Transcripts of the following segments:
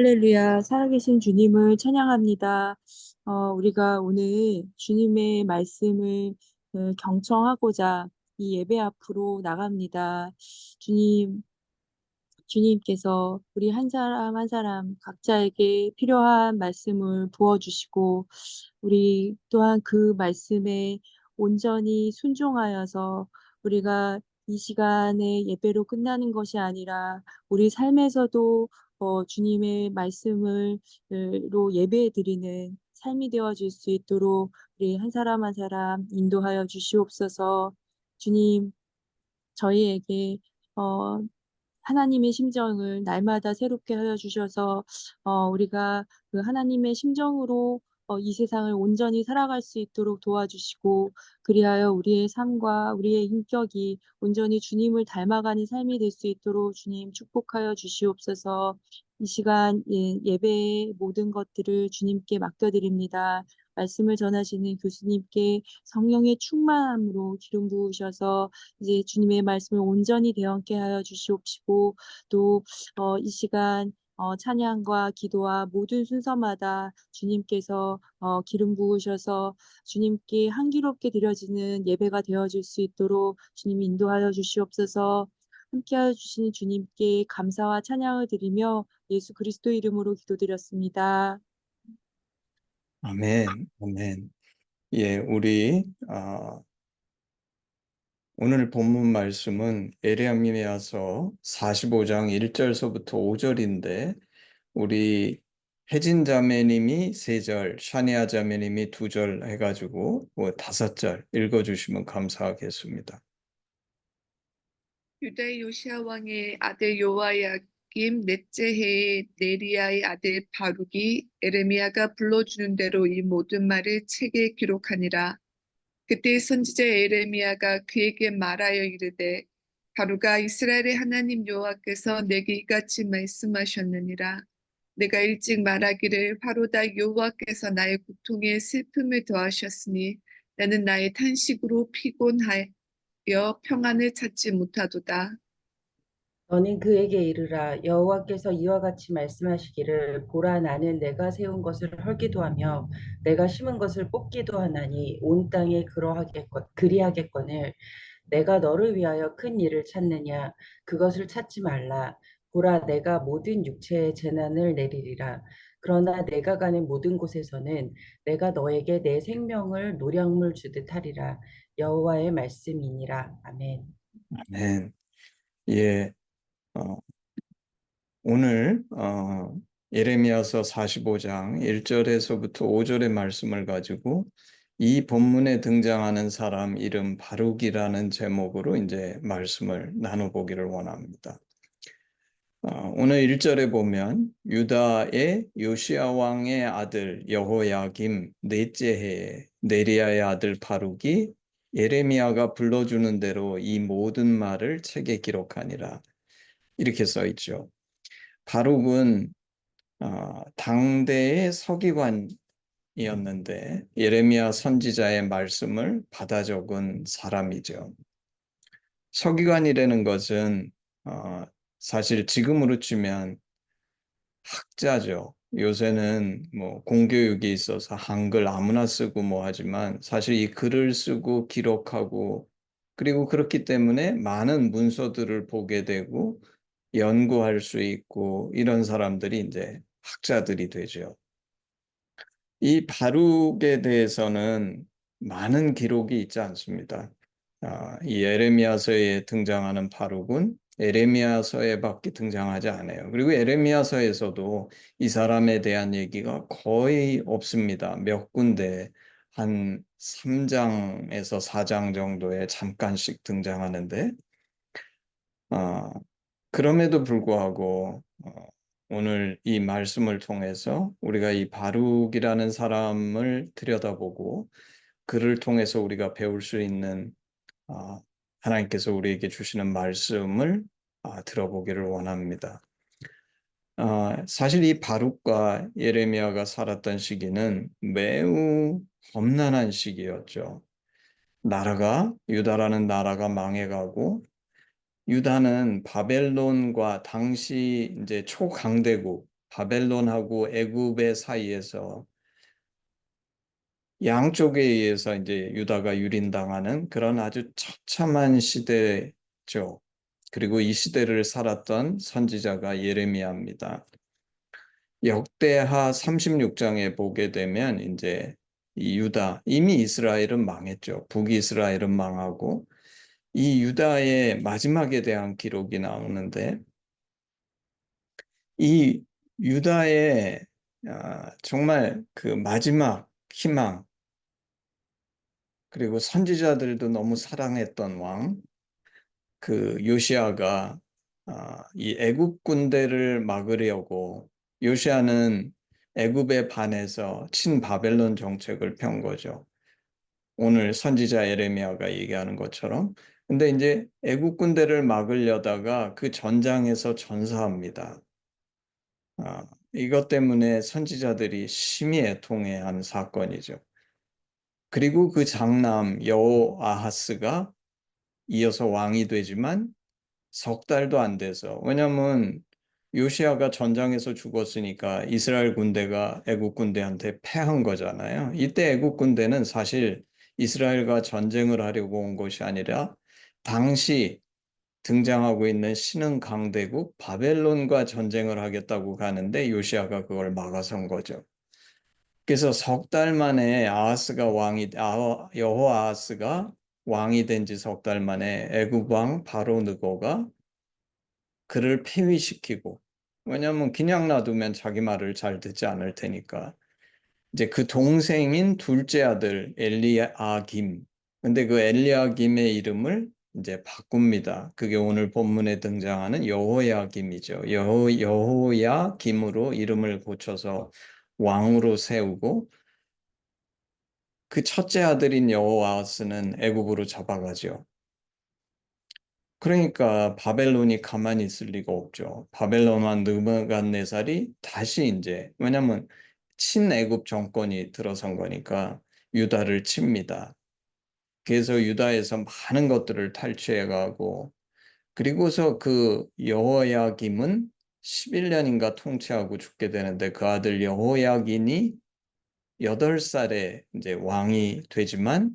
할렐루야, 살아계신 주님을 찬양합니다. 우리가 오늘 주님의 말씀을 경청하고자 이 예배 앞으로 나갑니다. 주님, 주님께서 우리 한 사람 한 사람 각자에게 필요한 말씀을 부어주시고, 우리 또한 그 말씀에 온전히 순종하여서 우리가 이 시간에 예배로 끝나는 것이 아니라 우리 삶에서도 주님의 말씀을 로 예배해 드리는 삶이 되어질 수 있도록 우리 한 사람 한 사람 인도하여 주시옵소서. 주님, 저희에게 어 하나님의 심정을 날마다 새롭게 하여 주셔서 우리가 그 하나님의 심정으로 이 세상을 온전히 살아갈 수 있도록 도와주시고, 그리하여 우리의 삶과 우리의 인격이 온전히 주님을 닮아가는 삶이 될 수 있도록 주님 축복하여 주시옵소서. 이 시간 예배의 모든 것들을 주님께 맡겨드립니다. 말씀을 전하시는 교수님께 성령의 충만함으로 기름 부으셔서 이제 주님의 말씀을 온전히 대언케 하여 주시옵시고, 또 이 시간 찬양과 기도와 모든 순서마다 주님께서 기름 부으셔서 주님께 향기롭게 드려지는 예배가 되어질 수 있도록 주님이 인도하여 주시옵소서. 함께하여 주시는 주님께 감사와 찬양을 드리며 예수 그리스도 이름으로 기도드렸습니다. 아멘, 아멘. 예, 우리 오늘 본문 말씀은 에레미야서 45장 1절서부터 5절인데 우리 혜진 자매님이 3절, 샤니아 자매님이 2절 해가지고 5절 읽어주시면 감사하겠습니다. 유다의 요시야 왕의 아들 요아야김 넷째 해에 네리야의 아들 바룩이 에레미야가 불러주는 대로 이 모든 말을 책에 기록하니라. 그때 선지자 에레미야가 그에게 말하여 이르되, 바룩아, 이스라엘의 하나님 여호와께서 내게 이같이 말씀하셨느니라. 내가 일찍 말하기를 바로다, 여호와께서 나의 고통에 슬픔을 더하셨으니 나는 나의 탄식으로 피곤하여 평안을 찾지 못하도다. 너는 그에게 이르라. 여호와께서 이와 같이 말씀하시기를, 보라, 나는 내가 세운 것을 헐기도 하며 내가 심은 것을 뽑기도 하나니 온 땅에 그리하겠거늘 내가 너를 위하여 큰 일을 찾느냐? 그것을 찾지 말라. 보라, 내가 모든 육체에 재난을 내리리라. 그러나 내가 가는 모든 곳에서는 내가 너에게 내 생명을 노량물 주듯 하리라. 여호와의 말씀이니라. 아멘. 아멘. 예, 어, 오늘 예레미야서 45장 1절에서부터 5절의 말씀을 가지고 이 본문에 등장하는 사람 이름 바룩이라는 제목으로 이제 말씀을 나눠보기를 원합니다. 오늘 1절에 보면 유다의 요시야 왕의 아들 여호야김 넷째 해에 네리야의 아들 바룩이 예레미야가 불러주는 대로 이 모든 말을 책에 기록하니라, 이렇게 써 있죠. 바룩은 당대의 서기관이었는데 예레미야 선지자의 말씀을 받아 적은 사람이죠. 서기관이라는 것은 사실 지금으로 치면 학자죠. 요새는 뭐 공교육이 있어서 한글 아무나 쓰고 뭐 하지만 사실 이 글을 쓰고 기록하고 그리고 그렇기 때문에 많은 문서들을 보게 되고 연구할 수 있고 이런 사람들이 이제 학자들이 되죠. 이 바룩에 대해서는 많은 기록이 있지 않습니다. 이 에레미야서에 등장하는 바룩은 에레미야서에 밖에 등장하지 않아요. 그리고 에레미야서에서도 이 사람에 대한 얘기가 거의 없습니다. 몇 군데 한 3장에서 4장 정도에 잠깐씩 등장하는데 그럼에도 불구하고 오늘 이 말씀을 통해서 우리가 이 바룩이라는 사람을 들여다보고 그를 통해서 우리가 배울 수 있는 하나님께서 우리에게 주시는 말씀을 들어보기를 원합니다. 사실 이 바룩과 예레미야가 살았던 시기는 매우 험난한 시기였죠. 유다라는 나라가 망해가고 유다는 바벨론과 당시 이제 초강대국, 바벨론하고 애굽의 사이에서 양쪽에 의해서 이제 유다가 유린당하는 그런 아주 처참한 시대죠. 그리고 이 시대를 살았던 선지자가 예레미야입니다. 역대하 36장에 보게 되면 이제 이 유다, 이미 이스라엘은 망했죠. 북이스라엘은 망하고 이 유다의 마지막에 대한 기록이 나오는데 이 유다의 정말 그 마지막 희망 그리고 선지자들도 너무 사랑했던 왕, 그 요시아가 이 애굽 군대를 막으려고 요시아는 애굽에 반해서 친바벨론 정책을 편 거죠. 오늘 선지자 에레미야가 얘기하는 것처럼. 근데 이제 애굽 군대를 막으려다가 그 전장에서 전사합니다. 이것 때문에 선지자들이 심히 애통해한 사건이죠. 그리고 그 장남 여호아하스가 이어서 왕이 되지만 석 달도 안 돼서 왜냐하면 요시아가 전장에서 죽었으니까 이스라엘 군대가 애국 군대한테 패한 거잖아요. 이때 애국 군대는 사실 이스라엘과 전쟁을 하려고 온 것이 아니라 당시 등장하고 있는 신흥 강대국 바벨론과 전쟁을 하겠다고 가는데 요시아가 그걸 막아선 거죠. 그래서 석 달 만에 여호아하스가 왕이 된 지 석 달 만에 애굽 왕 바로 느고가 그를 폐위시키고 왜냐하면 그냥 놔두면 자기 말을 잘 듣지 않을 테니까 이제 그 동생인 둘째 아들 엘리야김 근데 그 엘리야김의 이름을 이제 바꿉니다. 그게 오늘 본문에 등장하는 여호야김이죠. 여호야김으로 이름을 고쳐서 왕으로 세우고 그 첫째 아들인 여호아스는 애굽으로 잡아가죠. 그러니까 바벨론이 가만히 있을 리가 없죠. 바벨론 왕 느부갓네살이 다시 이제 왜냐면 친애굽 정권이 들어선 거니까 유다를 칩니다. 그래서 유다에서 많은 것들을 탈취해 가고 그리고서 그 여호야김은 11년인가 통치하고 죽게 되는데 그 아들 여호야긴이 8살에 이제 왕이 되지만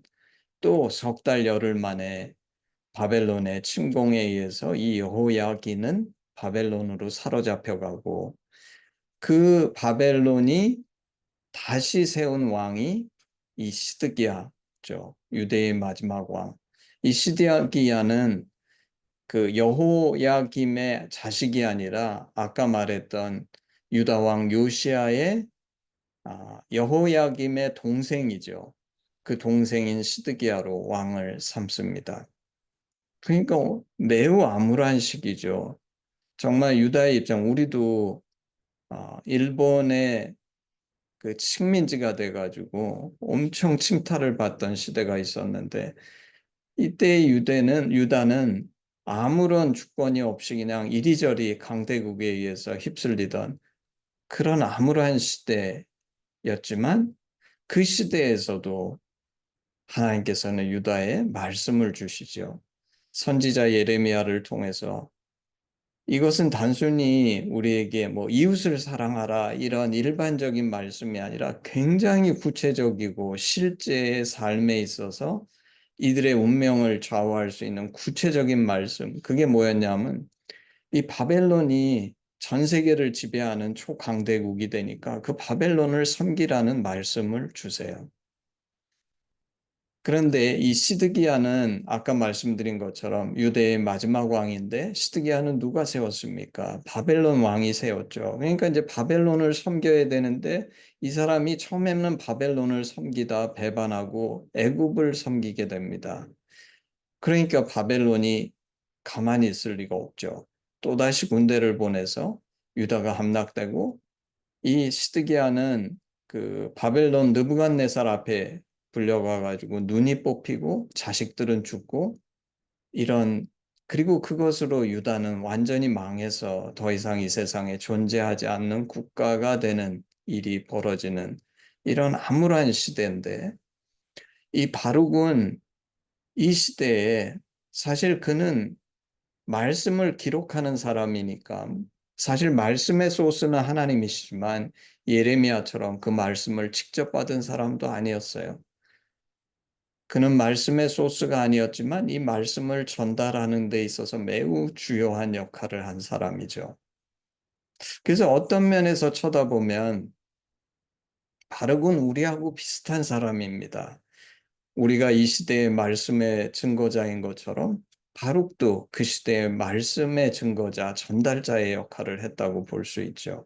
또 석 달 열흘 만에 바벨론의 침공에 의해서 이 여호야긴은 바벨론으로 사로잡혀 가고 그 바벨론이 다시 세운 왕이 이 시드기야죠. 유대의 마지막 왕. 이 시드기야는 그 여호야김의 자식이 아니라 아까 말했던 유다 왕 요시아의 여호야김의 동생이죠. 그 동생인 시드기야로 왕을 삼습니다. 그러니까 매우 암울한 시기죠. 정말 유다의 입장, 우리도 일본의 그 식민지가 돼가지고 엄청 침탈을 받던 시대가 있었는데 이때 유다는 아무런 주권이 없이 그냥 이리저리 강대국에 의해서 휩쓸리던 그런 암울한 시대였지만 그 시대에서도 하나님께서는 유다에 말씀을 주시죠. 선지자 예레미야를 통해서 이것은 단순히 우리에게 뭐 이웃을 사랑하라 이런 일반적인 말씀이 아니라 굉장히 구체적이고 실제의 삶에 있어서 이들의 운명을 좌우할 수 있는 구체적인 말씀. 그게 뭐였냐면 이 바벨론이 전 세계를 지배하는 초강대국이 되니까 그 바벨론을 섬기라는 말씀을 주세요. 그런데 이 시드기야는 아까 말씀드린 것처럼 유대의 마지막 왕인데 시드기야는 누가 세웠습니까? 바벨론 왕이 세웠죠. 그러니까 이제 바벨론을 섬겨야 되는데 이 사람이 처음에는 바벨론을 섬기다 배반하고 애굽을 섬기게 됩니다. 그러니까 바벨론이 가만히 있을 리가 없죠. 또다시 군대를 보내서 유다가 함락되고 이 시드기야는 그 바벨론 느부갓네살 앞에 불려가 가지고 눈이 뽑히고 자식들은 죽고 이런 그리고 그것으로 유다는 완전히 망해서 더 이상 이 세상에 존재하지 않는 국가가 되는 일이 벌어지는 이런 암울한 시대인데 이 바룩은 이 시대에 사실 그는 말씀을 기록하는 사람이니까 사실 말씀의 소스는 하나님이시지만 예레미야처럼 그 말씀을 직접 받은 사람도 아니었어요. 그는 말씀의 소스가 아니었지만 이 말씀을 전달하는 데 있어서 매우 주요한 역할을 한 사람이죠. 그래서 어떤 면에서 쳐다보면 바룩은 우리하고 비슷한 사람입니다. 우리가 이 시대의 말씀의 증거자인 것처럼 바룩도 그 시대의 말씀의 증거자, 전달자의 역할을 했다고 볼 수 있죠.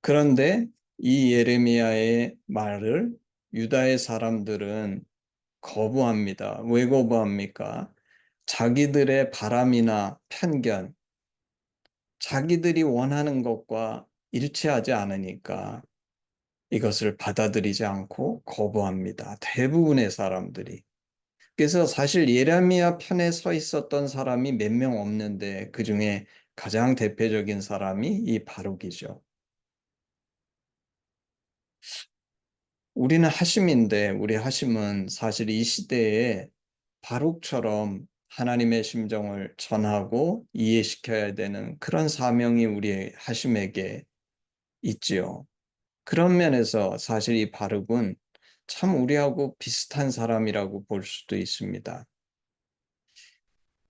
그런데 이 예레미야의 말을 유다의 사람들은 거부합니다. 왜 거부합니까? 자기들의 바람이나 편견, 자기들이 원하는 것과 일치하지 않으니까 이것을 받아들이지 않고 거부합니다. 대부분의 사람들이. 그래서 사실 예레미야 편에 서 있었던 사람이 몇 명 없는데 그중에 가장 대표적인 사람이 이 바룩이죠. 우리는 하심인데 우리 하심은 사실 이 시대에 바룩처럼 하나님의 심정을 전하고 이해시켜야 되는 그런 사명이 우리의 하심에게 있지요. 그런 면에서 사실 이 바룩은 참 우리하고 비슷한 사람이라고 볼 수도 있습니다.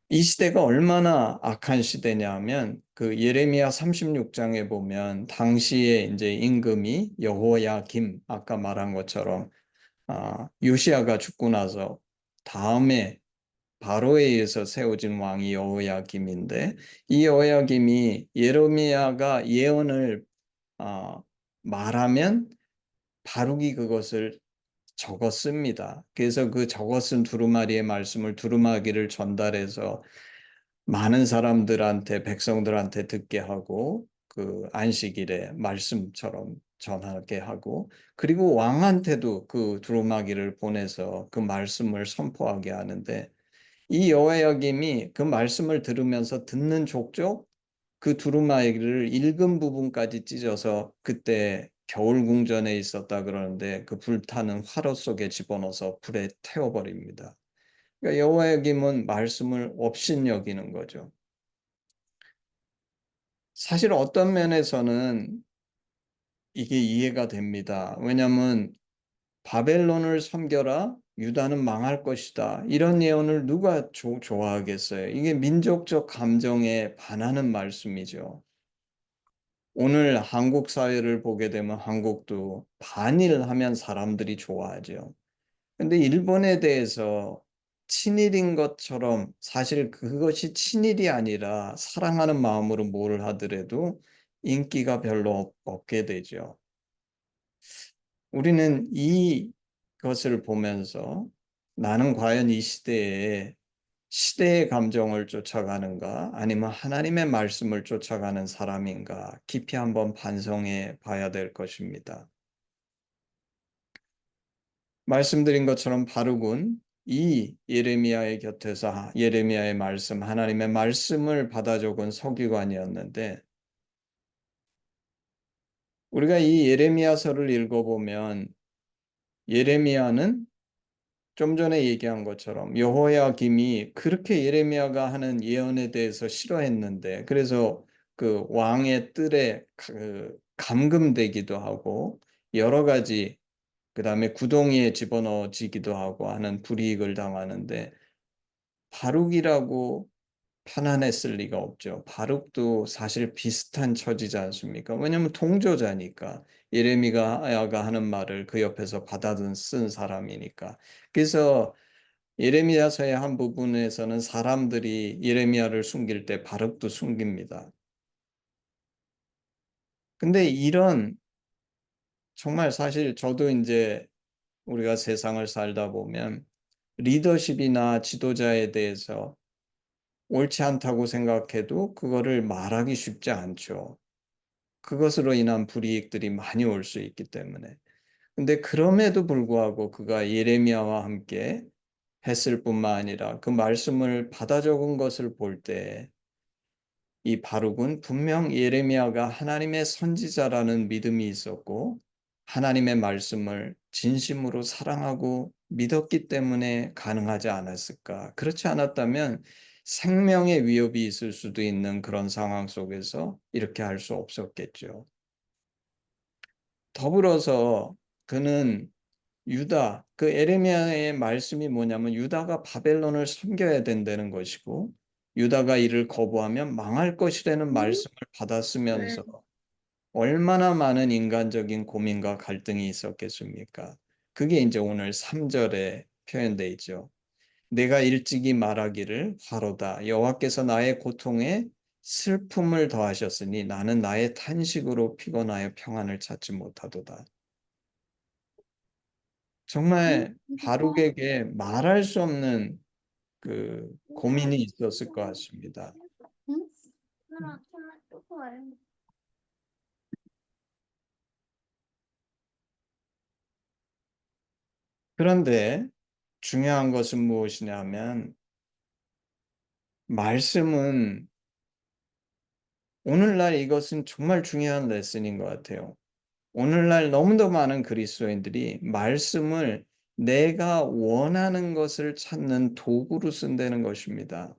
이 시대가 얼마나 악한 시대냐면 그 예레미야 36장에 보면 당시에 이제 임금이 여호야김 아까 말한 것처럼 요시야가 죽고 나서 다음에 바로에 의해서 세워진 왕이 여호야김인데 이 여호야김이 예레미야가 예언을 아, 말하면 바룩이 그것을 적었습니다. 그래서 그 적었은 두루마리의 말씀을 두루마기를 전달해서 많은 사람들한테 백성들한테 듣게 하고 그 안식일에 말씀처럼 전하게 하고 그리고 왕한테도 그 두루마기를 보내서 그 말씀을 선포하게 하는데 이 여호야김이 그 말씀을 들으면서 듣는 족족 그 두루마기를 읽은 부분까지 찢어서 그때 겨울궁전에 있었다 그러는데 그 불타는 화로 속에 집어넣어서 불에 태워버립니다. 그러니까 여호야김은 말씀을 업신여기는 거죠. 사실 어떤 면에서는 이게 이해가 됩니다. 왜냐하면 바벨론을 섬겨라, 유다는 망할 것이다. 이런 예언을 누가 좋아하겠어요? 이게 민족적 감정에 반하는 말씀이죠. 오늘 한국 사회를 보게 되면 한국도 반일하면 사람들이 좋아하죠. 근데 일본에 대해서 친일인 것처럼 사실 그것이 친일이 아니라 사랑하는 마음으로 뭘 하더라도 인기가 별로 없게 되죠. 우리는 이것을 보면서 나는 과연 이 시대에 시대의 감정을 쫓아가는가 아니면 하나님의 말씀을 쫓아가는 사람인가 깊이 한번 반성해 봐야 될 것입니다. 말씀드린 것처럼 바룩은 이 예레미야의 곁에서 예레미야의 말씀, 하나님의 말씀을 받아 적은 서기관이었는데 우리가 이 예레미야서를 읽어보면 예레미야는 좀 전에 얘기한 것처럼 여호야김이 그렇게 예레미야가 하는 예언에 대해서 싫어했는데 그래서 그 왕의 뜰에 감금되기도 하고 여러 가지 그다음에 구덩이에 집어넣어지기도 하고 하는 불이익을 당하는데 바룩이라고 편안했을 리가 없죠. 바룩도 사실 비슷한 처지지 않습니까? 왜냐하면 동조자니까 예레미야가 하는 말을 그 옆에서 받아든 쓴 사람이니까. 그래서 예레미야서의 한 부분에서는 사람들이 예레미야를 숨길 때 바룩도 숨깁니다. 근데 이런 정말 사실 저도 이제 우리가 세상을 살다 보면 리더십이나 지도자에 대해서 옳지 않다고 생각해도 그거를 말하기 쉽지 않죠. 그것으로 인한 불이익들이 많이 올 수 있기 때문에. 근데 그럼에도 불구하고 그가 예레미야와 함께 했을 뿐만 아니라 그 말씀을 받아 적은 것을 볼 때 이 바룩은 분명 예레미야가 하나님의 선지자라는 믿음이 있었고 하나님의 말씀을 진심으로 사랑하고 믿었기 때문에 가능하지 않았을까. 그렇지 않았다면 생명의 위협이 있을 수도 있는 그런 상황 속에서 이렇게 할 수 없었겠죠. 더불어서 그는 유다, 그 에레미야의 말씀이 뭐냐면 유다가 바벨론을 섬겨야 된다는 것이고 유다가 이를 거부하면 망할 것이라는 말씀을 받았으면서 얼마나 많은 인간적인 고민과 갈등이 있었겠습니까? 그게 이제 오늘 3절에 표현되어 있죠. 내가 일찍이 말하기를 화로다. 여호와께서 나의 고통에 슬픔을 더하셨으니 나는 나의 탄식으로 피곤하여 평안을 찾지 못하도다. 정말 바룩에게 말할 수 없는 그 고민이 있었을 것 같습니다. 그런데 중요한 것은 무엇이냐면 말씀은 오늘날 이것은 정말 중요한 레슨인 것 같아요. 오늘날 너무도 많은 그리스도인들이 말씀을 내가 원하는 것을 찾는 도구로 쓴다는 것입니다.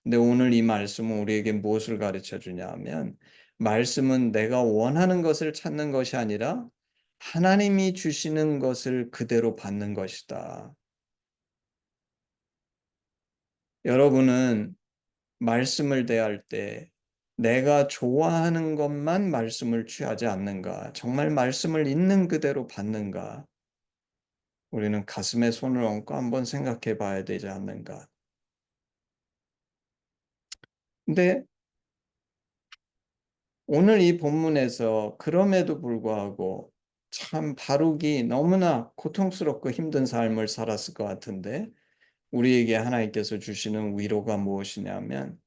근데 오늘 이 말씀은 우리에게 무엇을 가르쳐 주냐 하면 말씀은 내가 원하는 것을 찾는 것이 아니라 하나님이 주시는 것을 그대로 받는 것이다. 여러분은 말씀을 대할 때 내가 좋아하는 것만 말씀을 취하지 않는가? 정말 말씀을 있는 그대로 받는가? 우리는 가슴에 손을 얹고 한번 생각해 봐야 되지 않는가? 근데 오늘 이 본문에서 그럼에도 불구하고 참 바룩이 너무나 고통스럽고 힘든 삶을 살았을 것 같은데 우리에게 하나님께서 주시는 위로가 무엇이냐면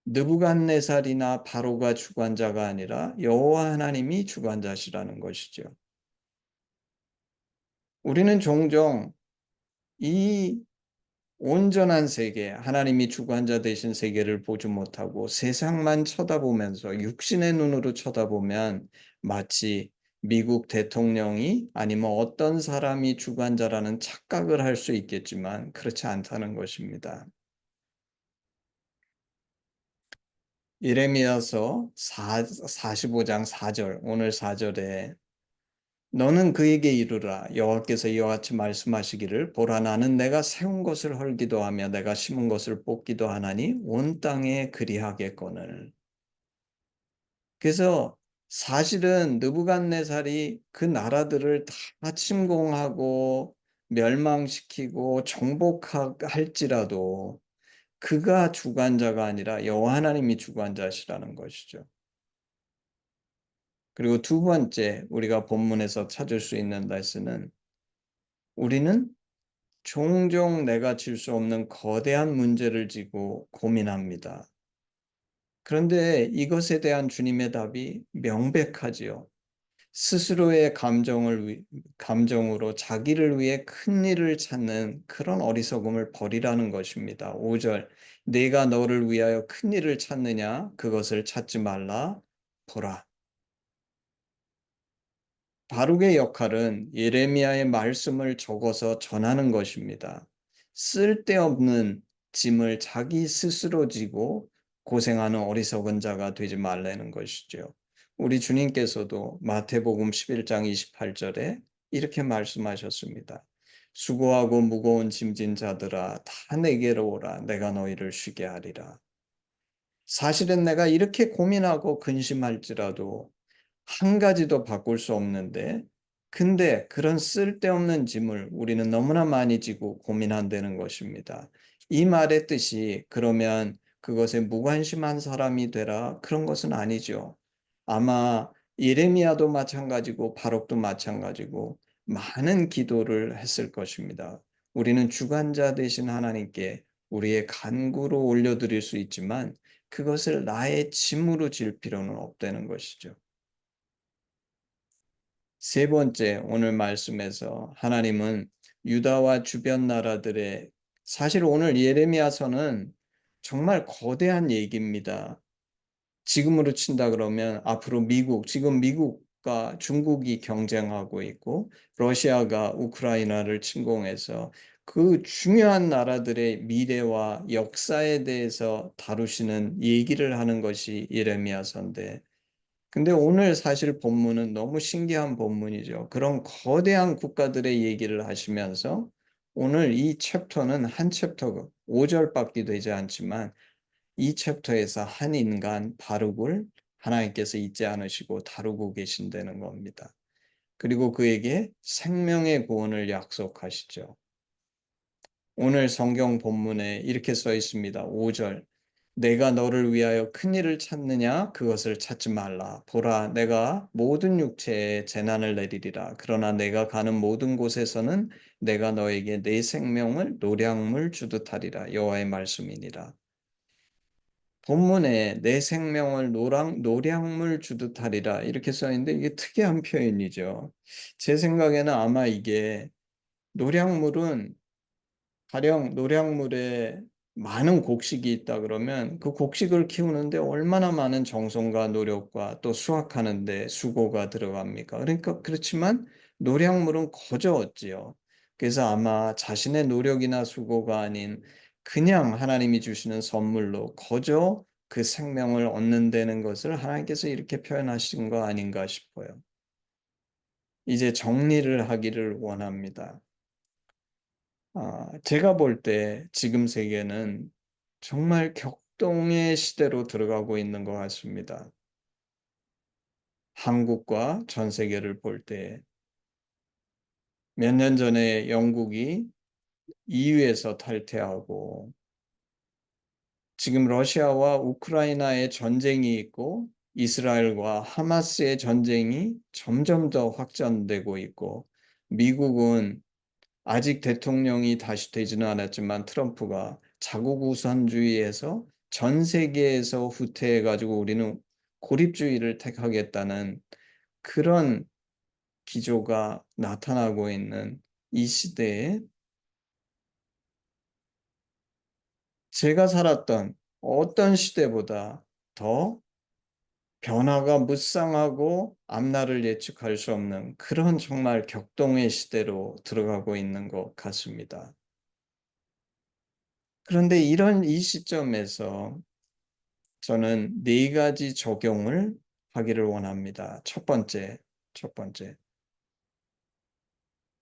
느부갓네살이나 바로가 주관자가 아니라 여호와 하나님이 주관자시라는 것이죠. 우리는 종종 이 온전한 세계, 하나님이 주관자 되신 세계를 보지 못하고 세상만 쳐다보면서 육신의 눈으로 쳐다보면 마치 미국 대통령이 아니면 어떤 사람이 주관자라는 착각을 할 수 있겠지만 그렇지 않다는 것입니다. 예레미야서 45장 4절, 오늘 4절에 너는 그에게 이르라 여호와께서 이와 같이 말씀하시기를 보라 나는 내가 세운 것을 헐기도 하며 내가 심은 것을 뽑기도 하나니 온 땅에 그리하겠거늘. 그래서 사실은 느부갓네살이 그 나라들을 다 침공하고 멸망시키고 정복할지라도 그가 주관자가 아니라 여호와 하나님이 주관자시라는 것이죠. 그리고 두 번째 우리가 본문에서 찾을 수 있는 레슨은 우리는 종종 내가 질 수 없는 거대한 문제를 지고 고민합니다. 그런데 이것에 대한 주님의 답이 명백하지요. 스스로의 감정으로 자기를 위해 큰 일을 찾는 그런 어리석음을 버리라는 것입니다. 5절 내가 너를 위하여 큰 일을 찾느냐 그것을 찾지 말라 보라. 바룩의 역할은 예레미야의 말씀을 적어서 전하는 것입니다. 쓸데없는 짐을 자기 스스로 지고 고생하는 어리석은 자가 되지 말라는 것이죠. 우리 주님께서도 마태복음 11장 28절에 이렇게 말씀하셨습니다. 수고하고 무거운 짐진 자들아 다 내게로 오라 내가 너희를 쉬게 하리라. 사실은 내가 이렇게 고민하고 근심할지라도 한 가지도 바꿀 수 없는데 근데 그런 쓸데없는 짐을 우리는 너무나 많이 지고 고민한다는 것입니다. 이 말의 뜻이 그러면 그것에 무관심한 사람이 되라 그런 것은 아니죠. 아마 예레미야도 마찬가지고 바룩도 마찬가지고 많은 기도를 했을 것입니다. 우리는 주관자 되신 하나님께 우리의 간구로 올려드릴 수 있지만 그것을 나의 짐으로 질 필요는 없다는 것이죠. 세 번째, 오늘 말씀에서 하나님은 유다와 주변 나라들의 사실 오늘 예레미야서는 정말 거대한 얘기입니다. 지금으로 친다 그러면 앞으로 지금 미국과 중국이 경쟁하고 있고 러시아가 우크라이나를 침공해서 그 중요한 나라들의 미래와 역사에 대해서 다루시는 얘기를 하는 것이 예레미야서인데, 근데 오늘 사실 본문은 너무 신기한 본문이죠. 그런 거대한 국가들의 얘기를 하시면서 오늘 이 챕터는 한 챕터가 5절밖에 되지 않지만 이 챕터에서 한 인간 바룩을 하나님께서 잊지 않으시고 다루고 계신다는 겁니다. 그리고 그에게 생명의 구원을 약속하시죠. 오늘 성경 본문에 이렇게 써 있습니다. 5절. 내가 너를 위하여 큰 일을 찾느냐? 그것을 찾지 말라. 보라, 내가 모든 육체에 재난을 내리리라. 그러나 내가 가는 모든 곳에서는 내가 너에게 내 생명을 노량물 주듯 하리라. 여호와의 말씀이니라. 본문에 내 생명을 노량물 주듯 하리라 이렇게 써 있는데 이게 특이한 표현이죠. 제 생각에는 아마 이게 노량물은 가령 노량물에 많은 곡식이 있다 그러면 그 곡식을 키우는데 얼마나 많은 정성과 노력과 또 수확하는데 수고가 들어갑니까? 그러니까 그렇지만 노량물은 거저 얻지요. 그래서 아마 자신의 노력이나 수고가 아닌 그냥 하나님이 주시는 선물로 거저 그 생명을 얻는다는 것을 하나님께서 이렇게 표현하신 거 아닌가 싶어요. 이제 정리를 하기를 원합니다. 제가 볼 때 지금 세계는 정말 격동의 시대로 들어가고 있는 것 같습니다. 한국과 전 세계를 볼 때 몇 년 전에 영국이 EU에서 탈퇴하고 지금 러시아와 우크라이나의 전쟁이 있고 이스라엘과 하마스의 전쟁이 점점 더 확전되고 있고 미국은 아직 대통령이 다시 되지는 않았지만 트럼프가 자국 우선주의에서 전 세계에서 후퇴해가지고 우리는 고립주의를 택하겠다는 그런 기조가 나타나고 있는 이 시대에 제가 살았던 어떤 시대보다 더 변화가 무쌍하고 앞날을 예측할 수 없는 그런 정말 격동의 시대로 들어가고 있는 것 같습니다. 그런데 이런 이 시점에서 저는 네 가지 적용을 하기를 원합니다. 첫 번째.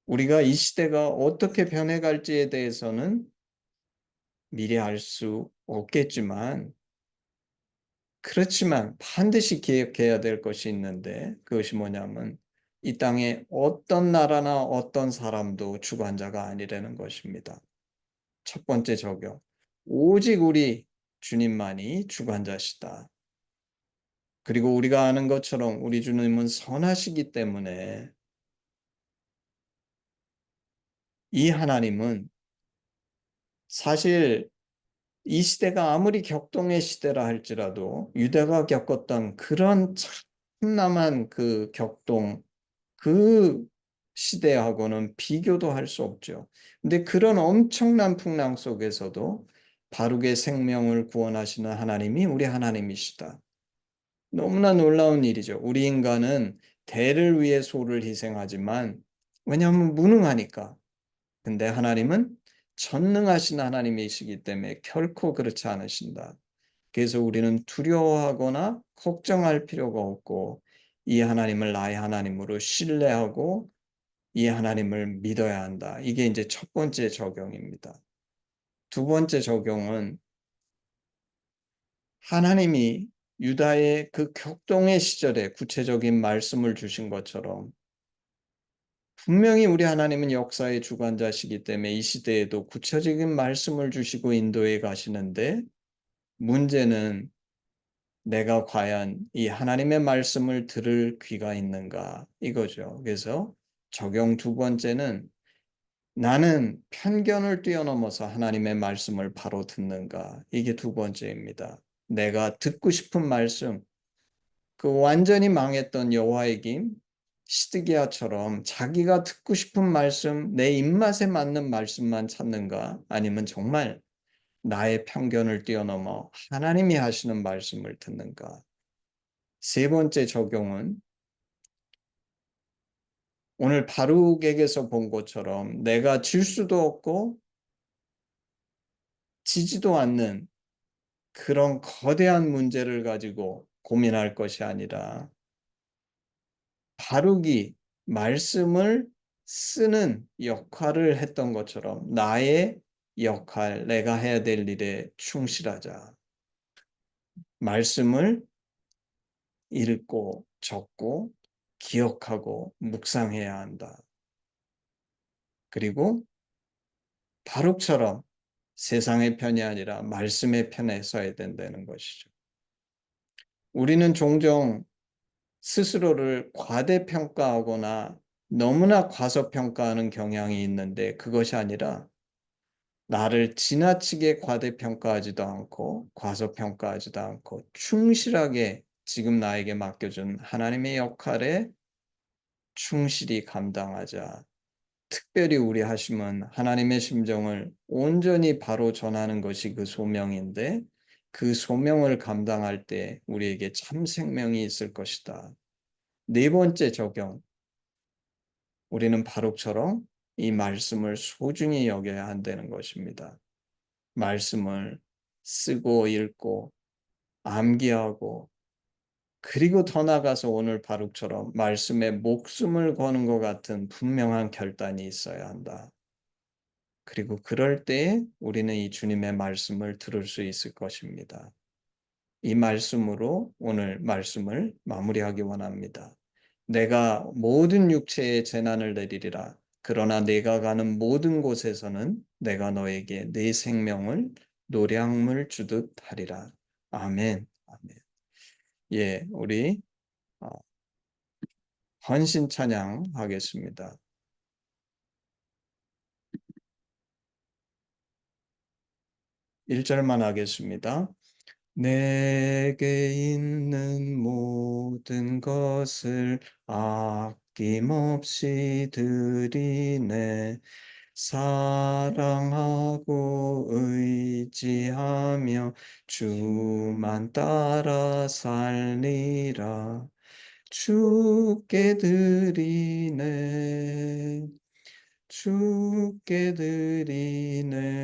우리가 이 시대가 어떻게 변해갈지에 대해서는 미리 알 수 없겠지만, 그렇지만 반드시 기억해야 될 것이 있는데, 그것이 뭐냐면, 이 땅에 어떤 나라나 어떤 사람도 주관자가 아니라는 것입니다. 첫 번째 적용. 오직 우리 주님만이 주관자시다. 그리고 우리가 아는 것처럼 우리 주님은 선하시기 때문에 이 하나님은 사실 이 시대가 아무리 격동의 시대라 할지라도 유대가 겪었던 그런 참남한 그 격동, 그 시대하고는 비교도 할 수 없죠. 근데 그런 엄청난 풍랑 속에서도 바룩의 생명을 구원하시는 하나님이 우리 하나님이시다. 너무나 놀라운 일이죠. 우리 인간은 대를 위해 소를 희생하지만 왜냐하면 무능하니까. 근데 하나님은 전능하신 하나님이시기 때문에 결코 그렇지 않으신다. 그래서 우리는 두려워하거나 걱정할 필요가 없고 이 하나님을 나의 하나님으로 신뢰하고 이 하나님을 믿어야 한다. 이게 이제 첫 번째 적용입니다. 두 번째 적용은 하나님이 유다의 그 격동의 시절에 구체적인 말씀을 주신 것처럼 분명히 우리 하나님은 역사의 주관자시기 때문에 이 시대에도 구체적인 말씀을 주시고 인도해 가시는데 문제는 내가 과연 이 하나님의 말씀을 들을 귀가 있는가 이거죠. 그래서 적용 두 번째는 나는 편견을 뛰어넘어서 하나님의 말씀을 바로 듣는가 이게 두 번째입니다. 내가 듣고 싶은 말씀 그 완전히 망했던 여호와의 김 시드기야처럼 자기가 듣고 싶은 말씀, 내 입맛에 맞는 말씀만 찾는가? 아니면 정말 나의 편견을 뛰어넘어 하나님이 하시는 말씀을 듣는가? 세 번째 적용은 오늘 바룩에게서 본 것처럼 내가 질 수도 없고 지지도 않는 그런 거대한 문제를 가지고 고민할 것이 아니라 바룩이 말씀을 쓰는 역할을 했던 것처럼 나의 역할, 내가 해야 될 일에 충실하자. 말씀을 읽고 적고 기억하고 묵상해야 한다. 그리고 바룩처럼 세상의 편이 아니라 말씀의 편에 서야 된다는 것이죠. 우리는 종종 스스로를 과대평가하거나 너무나 과소평가하는 경향이 있는데 그것이 아니라 나를 지나치게 과대평가하지도 않고 과소평가하지도 않고 충실하게 지금 나에게 맡겨준 하나님의 역할에 충실히 감당하자. 특별히 우리 하심은 하나님의 심정을 온전히 바로 전하는 것이 그 소명인데 그 소명을 감당할 때 우리에게 참 생명이 있을 것이다. 네 번째 적용. 우리는 바룩처럼 이 말씀을 소중히 여겨야 한다는 것입니다. 말씀을 쓰고 읽고 암기하고 그리고 더 나아가서 오늘 바룩처럼 말씀에 목숨을 거는 것 같은 분명한 결단이 있어야 한다. 그리고 그럴 때에 우리는 이 주님의 말씀을 들을 수 있을 것입니다. 이 말씀으로 오늘 말씀을 마무리하기 원합니다. 내가 모든 육체에 재난을 내리리라. 그러나 내가 가는 모든 곳에서는 내가 너에게 내 생명을 노량물 주듯 하리라. 아멘. 아멘. 예, 우리 헌신 찬양 하겠습니다. 1절만 하겠습니다. 내게 있는 모든 것을 아낌없이 드리네. 사랑하고 의지하며 주만 따라 살리라. 주께 드리네. 주께 드리네.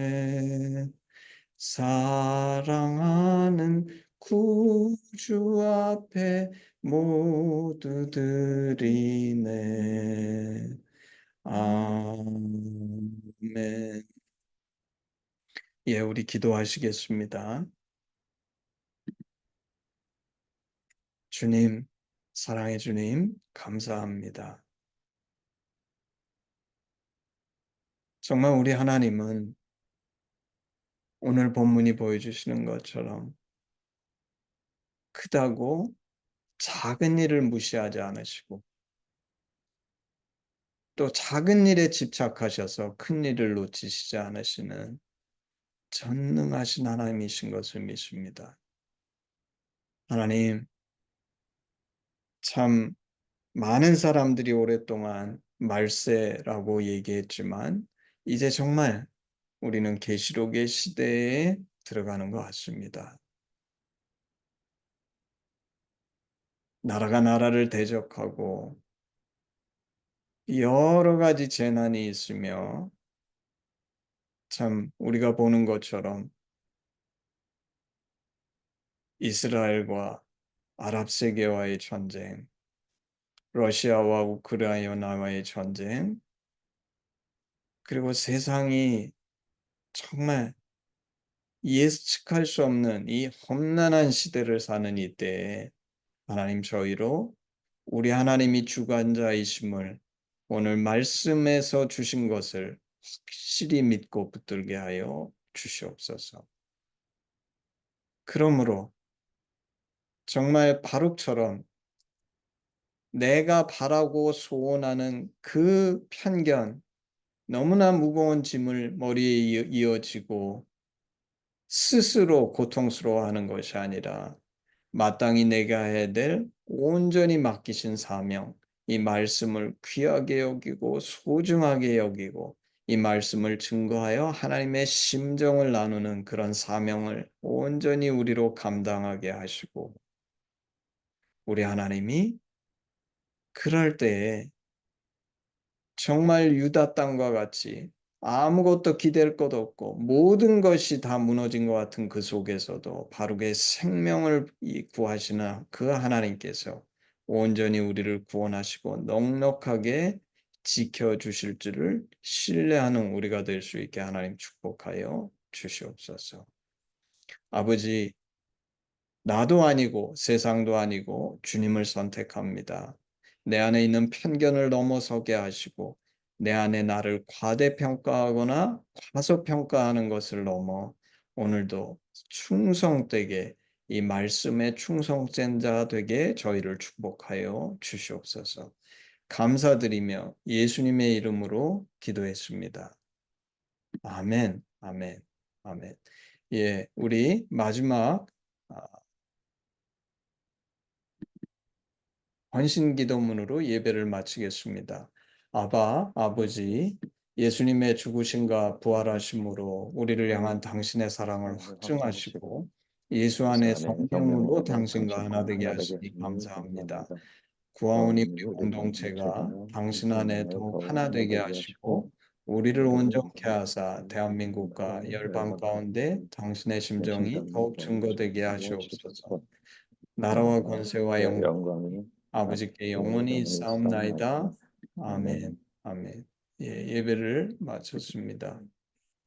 사랑하는 구주 앞에 모두 드리네. 아멘. 예, 우리 기도하시겠습니다. 주님, 사랑의 주님, 감사합니다. 정말 우리 하나님은 오늘 본문이 보여주시는 것처럼 크다고 작은 일을 무시하지 않으시고 또 작은 일에 집착하셔서 큰 일을 놓치시지 않으시는 전능하신 하나님이신 것을 믿습니다. 하나님, 참 많은 사람들이 오랫동안 말세라고 얘기했지만 이제 정말 우리는 계시록의 시대에 들어가는 것 같습니다. 나라가 나라를 대적하고 여러 가지 재난이 있으며 참 우리가 보는 것처럼 이스라엘과 아랍 세계와의 전쟁, 러시아와 우크라이나와의 전쟁, 그리고 세상이 정말 예측할 수 없는 이 험난한 시대를 사는 이때에 하나님 저희로 우리 하나님이 주관자이심을 오늘 말씀에서 주신 것을 확실히 믿고 붙들게 하여 주시옵소서. 그러므로 정말 바룩처럼 내가 바라고 소원하는 그 편견, 너무나 무거운 짐을 머리에 이어지고 스스로 고통스러워하는 것이 아니라 마땅히 내가 해야 될 온전히 맡기신 사명, 이 말씀을 귀하게 여기고 소중하게 여기고 이 말씀을 증거하여 하나님의 심정을 나누는 그런 사명을 온전히 우리로 감당하게 하시고 우리 하나님이 그럴 때에 정말 유다 땅과 같이 아무것도 기댈 것 없고 모든 것이 다 무너진 것 같은 그 속에서도 바르게 생명을 구하시는 그 하나님께서 온전히 우리를 구원하시고 넉넉하게 지켜주실 줄을 신뢰하는 우리가 될 수 있게 하나님 축복하여 주시옵소서. 아버지, 나도 아니고 세상도 아니고 주님을 선택합니다. 내 안에 있는 편견을 넘어서게 하시고 내 안에 나를 과대평가하거나 과소평가하는 것을 넘어 오늘도 충성되게 이 말씀에 충성된 자 되게 저희를 축복하여 주시옵소서. 감사드리며 예수님의 이름으로 기도했습니다. 아멘, 아멘, 아멘. 예, 우리 마지막 헌신 기도문으로 예배를 마치겠습니다. 아버지, 예수님의 죽으심과 부활하심으로 우리를 향한 당신의 사랑을 확증하시고 예수 안에 성령으로 당신과 하나 되게 하시니 감사합니다. 구하오니 우리 공동체가 당신 안에 더욱 하나 되게 하시고 우리를 온전케 하사 대한민국과 열방 가운데 당신의 심정이 더욱 증거되게 하시옵소서. 나라와 권세와 영광 아버지께 영원히 있사옵나이다. 아멘. 아멘. 예, 예배를 마쳤습니다.